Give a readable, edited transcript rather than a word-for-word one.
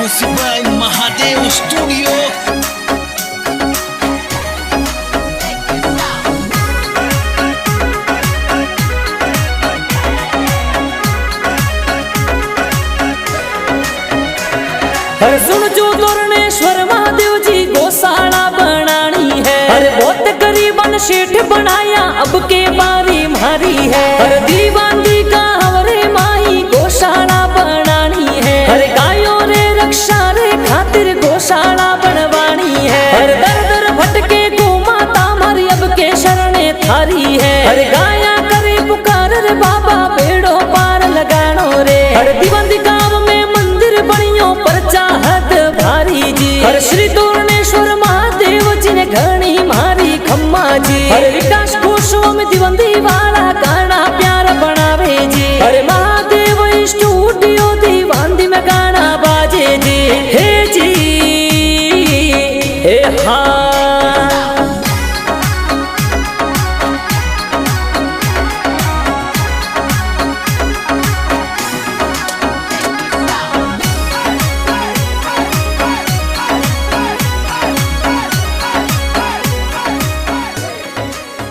Music by Mahadev Studio. अरे सुन जो तोरणेश्वर महादेव जी गौशाला बनानी है। अरे बहुत गरीबन सेठ बनाया अब के बारी मारी है। अरे दीवानी का हवरे माही गौशाला बनानी है। अरे गायों रे रक्षा रे खातिर गौशाला बनवानी है। अरे दर दर भटके गो माता मारी अब के शरणे थारी है। अरे गाया करे पुकार रे बाबा बेड़ो पार लगानो रे। अरे दीवानी गांव में मंदिर बनियो पर चाहत भारी जी। हर श्री तोरणेश्वर महादेव जी ने घणी मारी खम्मा जी। हर विकास कोशों में दीवंदी वाला गाना प्यार बनावे जी। अरे महादेव स्टूडियो दीवांदी में गाना बाजे जी। हे जी हे हाँ